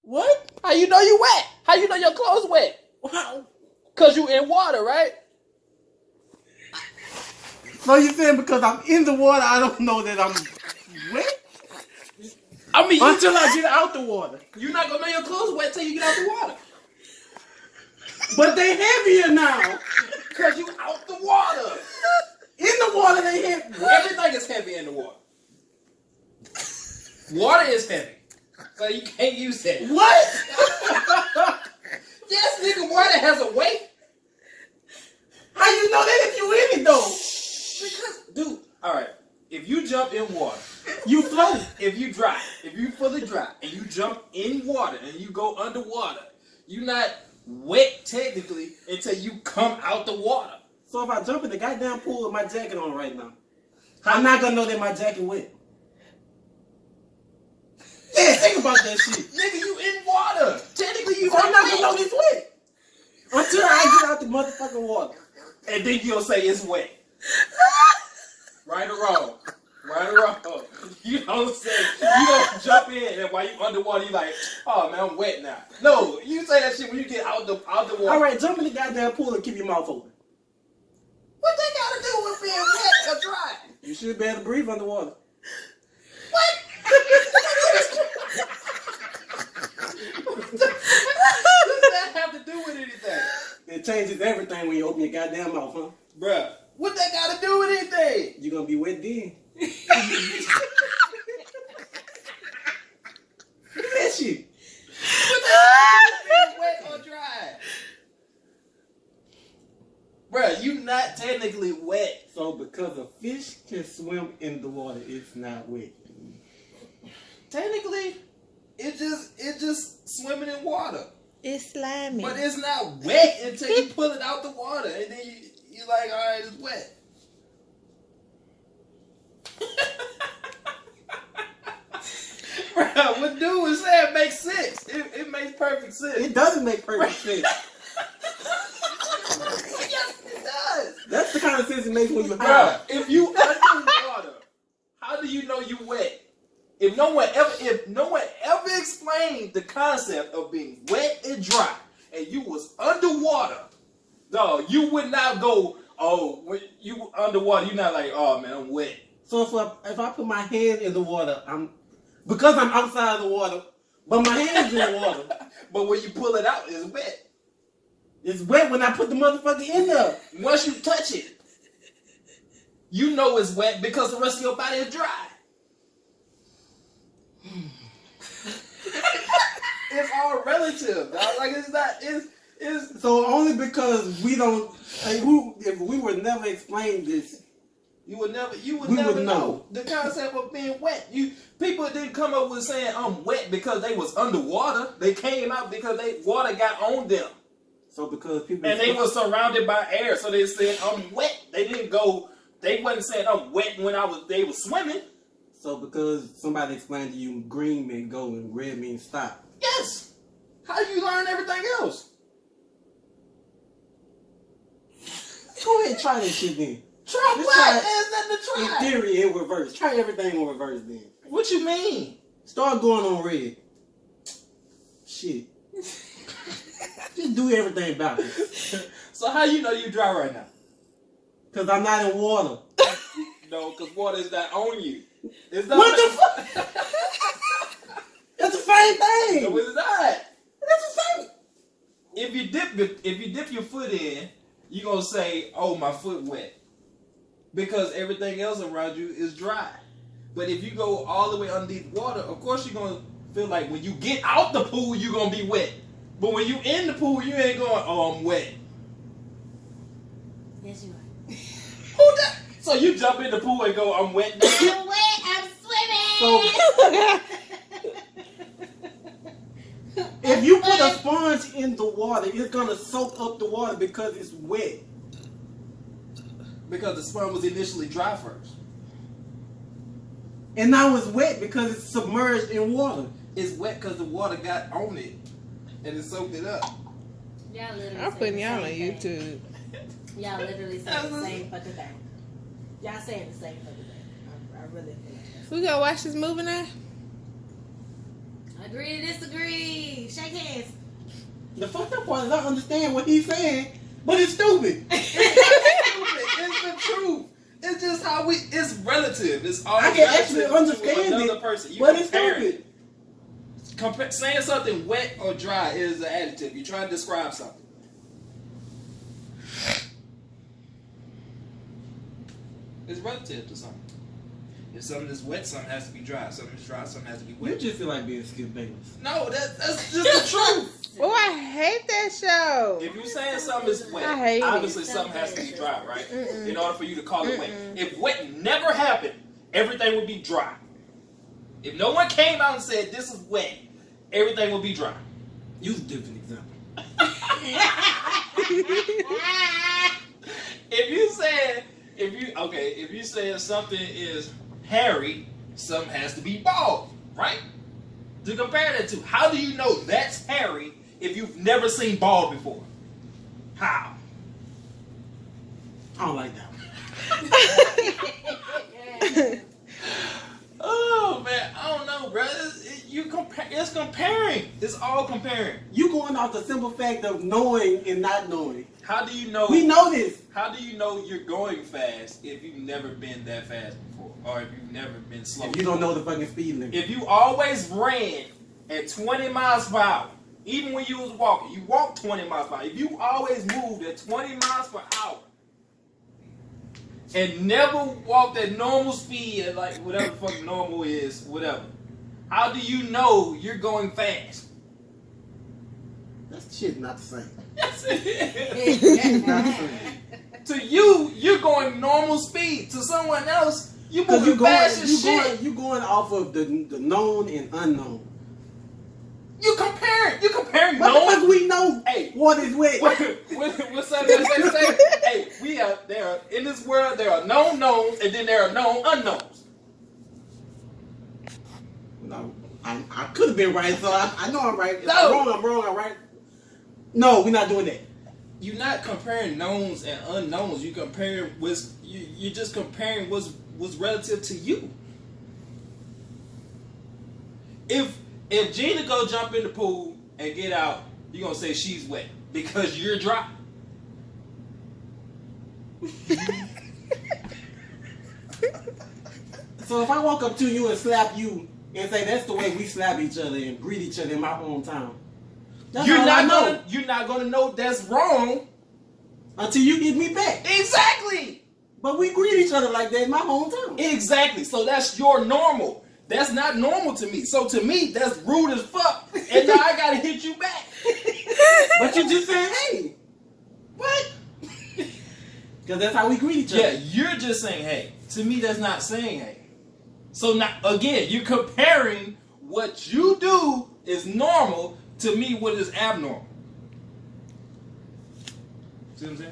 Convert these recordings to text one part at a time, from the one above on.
What? How you know you wet? How you know your clothes wet? Wow. Cause you in water, right? So you saying because I'm in the water, I don't know that I'm wet? I mean, Until I get out the water. you're not gonna know your clothes wet till you get out the water. But they heavier now. Cause you out the water. In the water, they heavy. Everything is heavy in the water. Water is heavy. So you can't use that. What? Yes, nigga, water has a weight. How you know that if you in it though? Because, dude, alright, if you jump in water, You float. if you fully dry, and you jump in water and you go underwater, you're not wet technically until you come out the water. So if I jump in the goddamn pool with my jacket on right now, I'm not gonna know that my jacket wet. Yeah, think about that shit. Nigga, you in water. Technically, you So I'm not gonna know wet. this wet until I get out the motherfucking water. And then you'll say it's wet. Right or wrong? Right or wrong? You don't say, you don't jump in and while you underwater, you like, oh man, I'm wet now. No, you say that shit when you get out the water. All right, jump in the goddamn pool and keep your mouth open. What they gotta do with being wet or dry? You should be able to breathe underwater. What? What does that have to do with anything? It changes everything when you open your goddamn mouth, huh? Bruh, what that gotta do with anything? You're gonna be wet then. Look at that shit. What that have to do with being wet or dry? Bruh, you not technically wet. So because a fish can swim in the water, it's not wet. Technically, it's just swimming in water. It's slimy. But it's not wet until you pull it out the water. And then you're like, all right, it's wet. Bro, what dude was saying makes sense. It makes perfect sense. It doesn't make perfect sense. Yes, it does. That's the kind of sense it makes when you Bro, high. if you underwater, how do you know you wet? If no one ever explained the concept of being wet and dry, and you was underwater, dog, you would not go, oh, when you underwater, you're not like, oh man, I'm wet. So if I put my hand in the water, because I'm outside of the water, but my hand's in the water. But when you pull it out, it's wet. It's wet when I put the motherfucker in there. Once you touch it, you know it's wet because the rest of your body is dry. It's all relative, dog. Like it's not. It's So only because we don't, if we would never explain this, you would never would know the concept of being wet. People didn't come up with saying I'm wet because they was underwater. They came out because water got on them. So because people And they were surrounded by air, so they said I'm wet. They wasn't saying I'm wet when they was swimming. So because somebody explained to you green means go and red means stop. Yes. How you learn everything else? Go ahead and try that shit then. Try Let's what? try- There's nothing to In try. theory, in reverse. Try everything in reverse then. What you mean? Start going on red. Shit. Just do everything backwards. So how you know you dry right now? Because I'm not in water. No, because water is not on you. It's not. What the fuck? That's the same thing. No, it's not. That's the same. If you dip your foot in, you gonna say, "Oh, my foot wet," because everything else around you is dry. But if you go all the way underneath water, of course you're gonna feel like when you get out the pool, you're gonna be wet. But when you in the pool, you ain't going, "Oh, I'm wet." Yes, you are. Who that? So you jump in the pool and go, "I'm wet." I'm wet. I'm swimming. So if you put a sponge in the water, it's gonna soak up the water because it's wet. Because the sperm was initially dry first. And now it's wet because it's submerged in water. It's wet because the water got on it and it soaked it up. Y'all literally I'm saying putting the y'all on same thing. YouTube. Y'all literally saying the same fucking thing. Y'all saying the same fucking thing. I really feel like that's We gonna watch this movie now? Agree to disagree. The fucked up part is I understand what he's saying, but it's stupid. It's the truth. It's just how it's relative. It's all I can actually relative understand to another it, person. You but it's compare stupid. it. Saying something wet or dry is an adjective. You try to describe something. It's relative to something. If something is wet, something has to be dry. If something is dry, something has to be You wet. just feel like being Skip Bayless. No, that's just the truth. Oh, I hate that show. If you're saying something is wet, I hate it. obviously something has to be dry, right? In order for you to call it wet. If wet never happened, everything would be dry. If no one came out and said this is wet, everything would be dry. Use a different example. If you say something is hairy, something has to be bald, right? To compare that to, how do you know that's hairy if you've never seen bald before? How? I don't like that one. Oh man, I don't know, bro. It's comparing. It's all comparing. You going off the simple fact of knowing and not knowing. How do you know? We know this. How do you know you're going fast if you've never been that fast before, or if you've never been slow? If you don't know the fucking speed limit. If you always ran at 20 miles per hour, even when you was walking, you walked 20 miles per hour. If you always moved at 20 miles per hour and never walked at normal speed at like whatever fucking normal is, whatever, how do you know you're going fast? That shit not the same. Yes, it It's is. not the same. To you, you're going normal speed. To someone else, you Because moving fast as shit. you going off of the known and unknown. You comparing What the fuck known. we know? Hey. What is wet? What's something say? Hey, there are in this world there are known knowns and then there are known unknowns. No, I could have been right, so I know I'm right. If No. I'm wrong, I'm right. No, we're not doing that. You're not comparing knowns and unknowns. You're just comparing what's relative to you. If Gina go jump in the pool and get out, you're gonna say she's wet because you're dry. So if I walk up to you and slap you and say that's the way we slap each other and greet each other in my hometown, that's You're all I know not gonna know that's wrong. until you get me back. Exactly. But we greet each other like that in my hometown. Exactly. So that's your normal. That's not normal to me. So to me, that's rude as fuck. And now I gotta hit you back. But you just saying, hey, what? Because that's how we greet each Yeah, other. you're just saying hey. To me, that's not saying hey. So now again, you're comparing what you do is normal to me what is abnormal. See what I'm saying?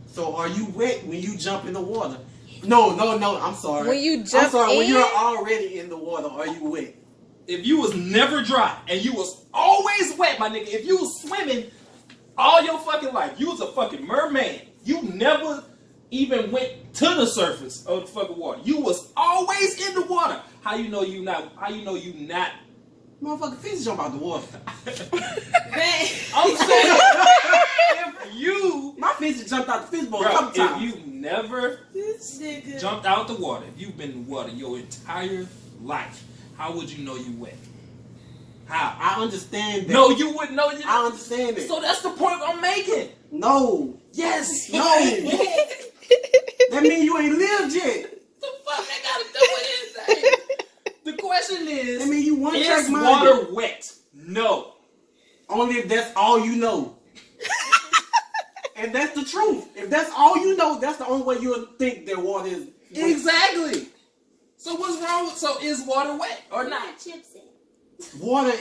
So are you wet when you jump in the water? No, I'm sorry. When you jump I'm sorry, when in? you're already in the water, are you wet? If you was never dry and you was always wet, my nigga, if you was swimming all your fucking life, you was a fucking merman. You never even went to the surface of the fucking water. You was always in the water. How you know you not? Motherfucking fish jump out the water. Man. I'm saying if you, My fish jumped out the fish bowl a bro, couple if times. you never This nigga. jumped out the water, if you've been in the water your entire life, how would you know you wet? How? I understand that. No, you wouldn't know. I understand it. So that's the point I'm making. No. Yes. No. That means you ain't lived yet. The fuck that got to do with anything? The question is, That means you one is track minded. water wet? No. Only if that's all you know. And that's the truth. If that's all you know, that's the only way you'll think that water is wet. Exactly. So what's wrong with, so is water wet or not? Chips in. Water.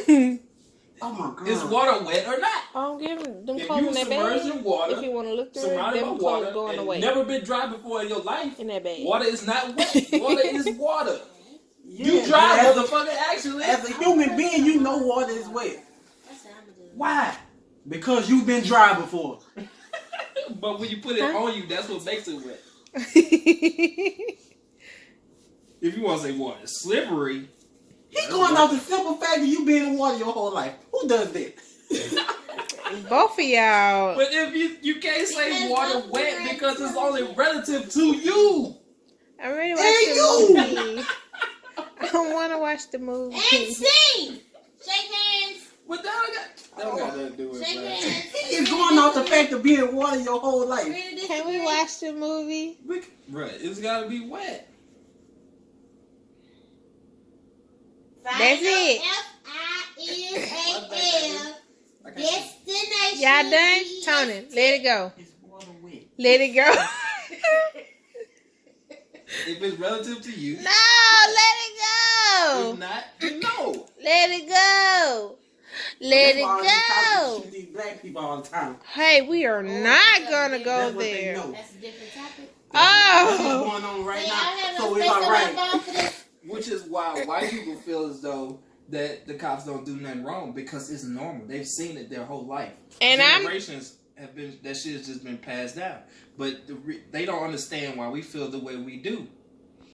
Oh my god. Is water wet or not? I don't give them If clothes you in that submerged bag. in water, If you want to look through it, surrounded by them clothes water, going and away never been dry before in your life, in that bag. water is not wet. Water is water. Yeah, You dry, but motherfucker, actually. as a human being, you know water is wet. That's what I'm gonna do. Why? Because you've been dry before. But when you put it on you, that's what makes it wet. If you want to say water is slippery, He going off the simple fact that you been in water your whole life. Who does that? Both of y'all. But if you can't say Because water of wet the because it's only relative. relative to you. I really Hey, watched you! the movie. I don't want to watch the movie. And sing. Shake hands. But that don't got nothing to do with Shake it, hands. He is going off the fact of being water your whole life. Can we watch the movie? Bruh, it's gotta be wet. That's it. F-I-N-A-L. Destination. Y'all done? Tony, let it go. It's water wet. Let it go. If it's relative to you, No, let it if go. not, no. Let it go. Let That's why all these it cops go. shoot these black people all the time. Hey, we are not gonna go That's what they there. know. That's a different topic. That's what's Oh, going on right Hey, I now. have So no it's space all on my right. phone for this. Which is why white people feel as though that the cops don't do nothing wrong because it's normal. They've seen it their whole life. and I'm Generations have been that shit has just been passed down. But they don't understand why we feel the way we do.